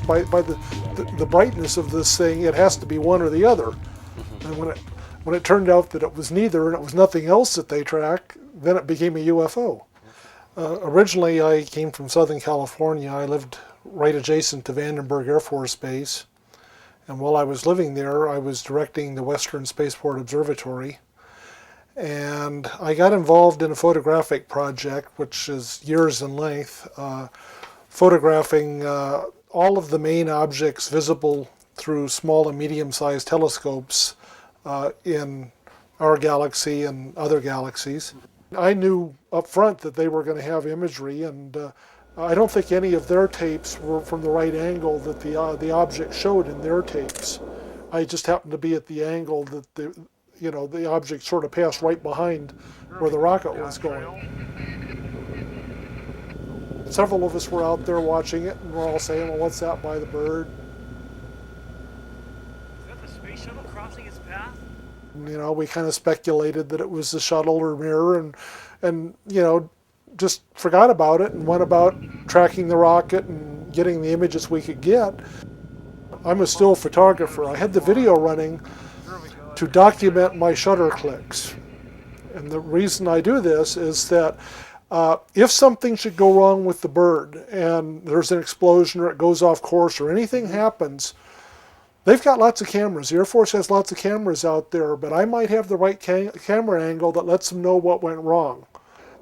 by the brightness of this thing, it has to be one or the other. And when it turned out that it was neither and it was nothing else that they track, then it became a UFO. Originally, I came from Southern California. I lived right adjacent to Vandenberg Air Force Base. And while I was living there, I was directing the Western Spaceport Observatory. And I got involved in a photographic project, which is years in length, photographing all of the main objects visible through small and medium-sized telescopes in our galaxy and other galaxies. I knew up front that they were going to have imagery, and I don't think any of their tapes were from the right angle that the object showed in their tapes. I just happened to be at the angle that the object sort of passed right behind where the rocket was going. Several of us were out there watching it, and we're all saying, well, what's that by the bird? Is that the space shuttle crossing its path? We kind of speculated that it was the shuttle or mirror, and just forgot about it and went about tracking the rocket and getting the images we could get. I'm a still photographer. I had the video running to document my shutter clicks. And the reason I do this is that if something should go wrong with the bird and there's an explosion or it goes off course or anything happens, they've got lots of cameras. The Air Force has lots of cameras out there, but I might have the right camera angle that lets them know what went wrong.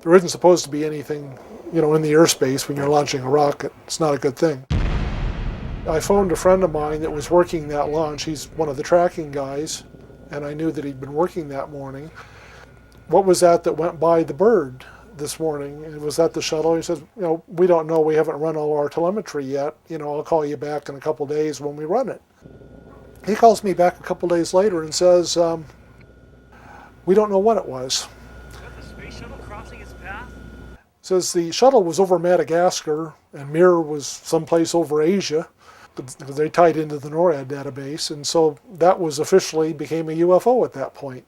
There isn't supposed to be anything, in the airspace when you're launching a rocket. It's not a good thing. I phoned a friend of mine that was working that launch. He's one of the tracking guys, and I knew that he'd been working that morning. What was that went by the bird this morning? And was that the shuttle? He says, we don't know. We haven't run all our telemetry yet. I'll call you back in a couple days when we run it. He calls me back a couple days later and says, we don't know what it was. Is that the space shuttle crossing its path? Says the shuttle was over Madagascar and Mir was someplace over Asia, because they tied into the NORAD database, and so that was officially became a UFO at that point.